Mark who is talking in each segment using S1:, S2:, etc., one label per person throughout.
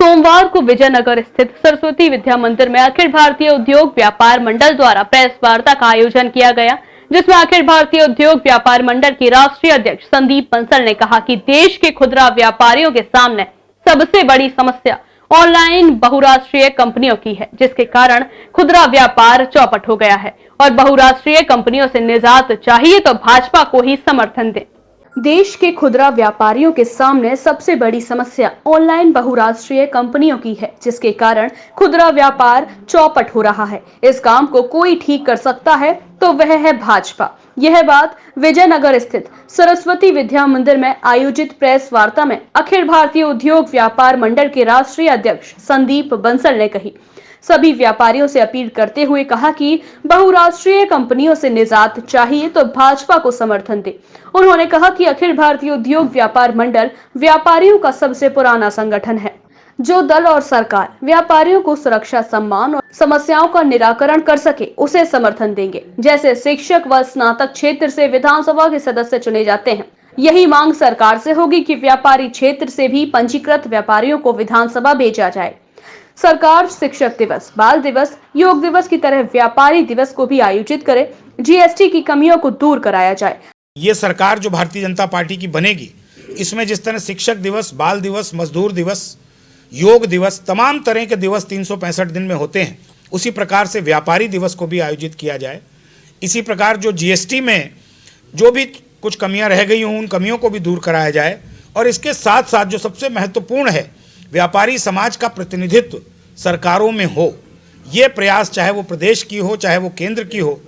S1: सोमवार को विजयनगर स्थित सरस्वती विद्या मंदिर में अखिल भारतीय उद्योग व्यापार मंडल द्वारा प्रेस वार्ता का आयोजन किया गया, जिसमें अखिल भारतीय उद्योग व्यापार मंडल के राष्ट्रीय अध्यक्ष संदीप बंसल ने कहा कि देश के खुदरा व्यापारियों के सामने सबसे बड़ी समस्या ऑनलाइन बहुराष्ट्रीय कंपनियों की है, जिसके कारण खुदरा व्यापार चौपट हो गया है और बहुराष्ट्रीय कंपनियों से निजात चाहिए तो भाजपा को ही समर्थन दें। देश के खुदरा व्यापारियों के सामने सबसे बड़ी समस्या ऑनलाइन बहुराष्ट्रीय कंपनियों की है, जिसके कारण खुदरा व्यापार चौपट हो रहा है। इस काम को कोई ठीक कर सकता है तो वह है भाजपा। यह बात विजयनगर स्थित सरस्वती विद्या मंदिर में आयोजित प्रेस वार्ता में अखिल भारतीय उद्योग व्यापार मंडल के राष्ट्रीय अध्यक्ष संदीप बंसल ने कही। सभी व्यापारियों से अपील करते हुए कहा कि बहुराष्ट्रीय कंपनियों से निजात चाहिए तो भाजपा को समर्थन दे। उन्होंने कहा कि अखिल भारतीय उद्योग व्यापार मंडल व्यापारियों का सबसे पुराना संगठन है, जो दल और सरकार व्यापारियों को सुरक्षा, सम्मान और समस्याओं का निराकरण कर सके उसे समर्थन देंगे। जैसे शिक्षक व स्नातक क्षेत्र से विधानसभा के सदस्य चुने जाते हैं, यही मांग सरकार से होगी कि व्यापारी क्षेत्र से भी पंजीकृत व्यापारियों को विधानसभा भेजा जाए। सरकार शिक्षक दिवस, बाल दिवस, योग दिवस की तरह व्यापारी दिवस को भी आयोजित करे। जीएसटी की कमियों को दूर कराया जाए।
S2: ये सरकार जो भारतीय जनता पार्टी की बनेगी, इसमें जिस तरह शिक्षक दिवस, बाल दिवस, मजदूर दिवस, योग दिवस, तमाम तरह के दिवस 365 दिन में होते हैं, उसी प्रकार से व्यापारी दिवस को भी आयोजित किया जाए। इसी प्रकार जो जीएसटी में जो भी कुछ कमियां रह गई हों, उन कमियों को भी दूर कराया जाए। और इसके साथ साथ जो सबसे महत्वपूर्ण है, व्यापारी समाज का प्रतिनिधित्व सरकारों में हो। ये प्रयास चाहे वो प्रदेश की हो, चाहे वो केंद्र की हो,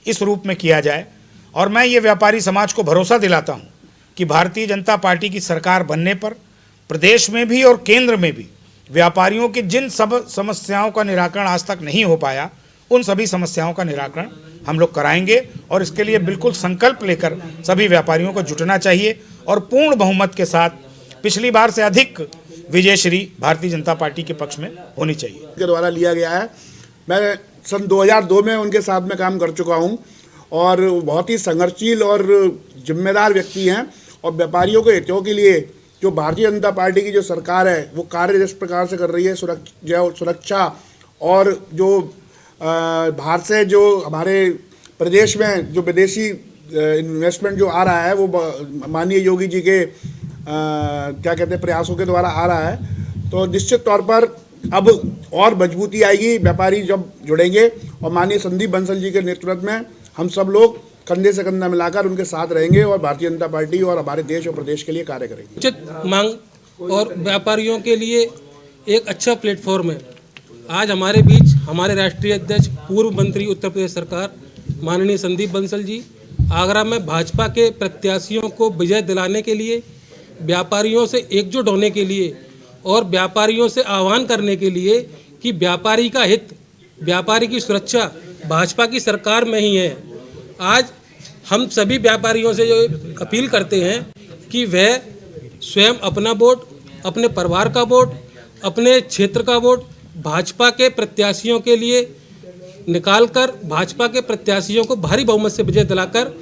S2: इस रूप में किया जाए। और मैं ये व्यापारी समाज को भरोसा दिलाता हूँ कि भारतीय जनता पार्टी की सरकार बनने पर प्रदेश में भी और केंद्र में भी व्यापारियों की जिन सब समस्याओं का निराकरण आज तक नहीं हो पाया, उन सभी समस्याओं का निराकरण हम लोग कराएंगे। और इसके लिए बिल्कुल संकल्प लेकर सभी व्यापारियों को जुटना चाहिए और पूर्ण बहुमत के साथ पिछली बार से अधिक विजयश्री भारतीय जनता पार्टी के पक्ष में होनी चाहिए।
S3: के द्वारा लिया गया है। मैं सन 2002 में उनके साथ में काम कर चुका हूं और बहुत ही संघर्षशील और जिम्मेदार व्यक्ति हैं। और व्यापारियों के हितों के लिए जो भारतीय जनता पार्टी की जो सरकार है, वो कार्य जिस प्रकार से कर रही है, सुरक्षा और जो बाहर से जो हमारे प्रदेश में जो विदेशी इन्वेस्टमेंट जो आ रहा है, वो माननीय योगी जी के क्या कहते हैं प्रयासों के द्वारा आ रहा है। तो निश्चित तौर पर अब और मजबूती आएगी व्यापारी जब जुड़ेंगे। और माननीय संदीप बंसल जी के नेतृत्व में हम सब लोग कंधे से कंधा मिलाकर उनके साथ रहेंगे और भारतीय जनता पार्टी और हमारे देश और प्रदेश के लिए कार्य करेंगे।
S4: उचित मांग और व्यापारियों के लिए एक अच्छा प्लेटफॉर्म है। आज हमारे बीच हमारे राष्ट्रीय अध्यक्ष, पूर्व मंत्री उत्तर प्रदेश सरकार माननीय संदीप बंसल जी आगरा में भाजपा के प्रत्याशियों को विजय दिलाने के लिए, व्यापारियों से एकजुट होने के लिए और व्यापारियों से आह्वान करने के लिए कि व्यापारी का हित, व्यापारी की सुरक्षा भाजपा की सरकार में ही है। आज हम सभी व्यापारियों से जो अपील करते हैं कि वह स्वयं अपना वोट, अपने परिवार का वोट, अपने क्षेत्र का वोट भाजपा के प्रत्याशियों के लिए निकालकर भाजपा के प्रत्याशियों को भारी बहुमत से विजय दिलाकर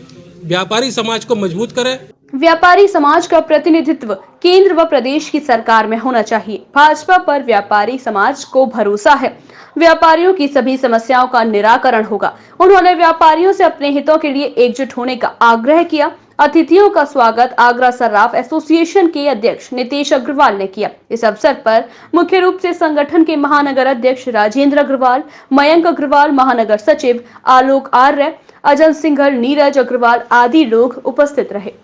S4: व्यापारी समाज को मजबूत करें।
S1: व्यापारी समाज का प्रतिनिधित्व केंद्र व प्रदेश की सरकार में होना चाहिए। भाजपा पर व्यापारी समाज को भरोसा है, व्यापारियों की सभी समस्याओं का निराकरण होगा। उन्होंने व्यापारियों से अपने हितों के लिए एकजुट होने का आग्रह किया। अतिथियों का स्वागत आगरा सर्राफ एसोसिएशन के अध्यक्ष नितेश अग्रवाल ने किया। इस अवसर पर मुख्य रूप से संगठन के महानगर अध्यक्ष राजेंद्र अग्रवाल, मयंक अग्रवाल, महानगर सचिव आलोक आर्य, अजय सिंघल, नीरज अग्रवाल आदि लोग उपस्थित रहे।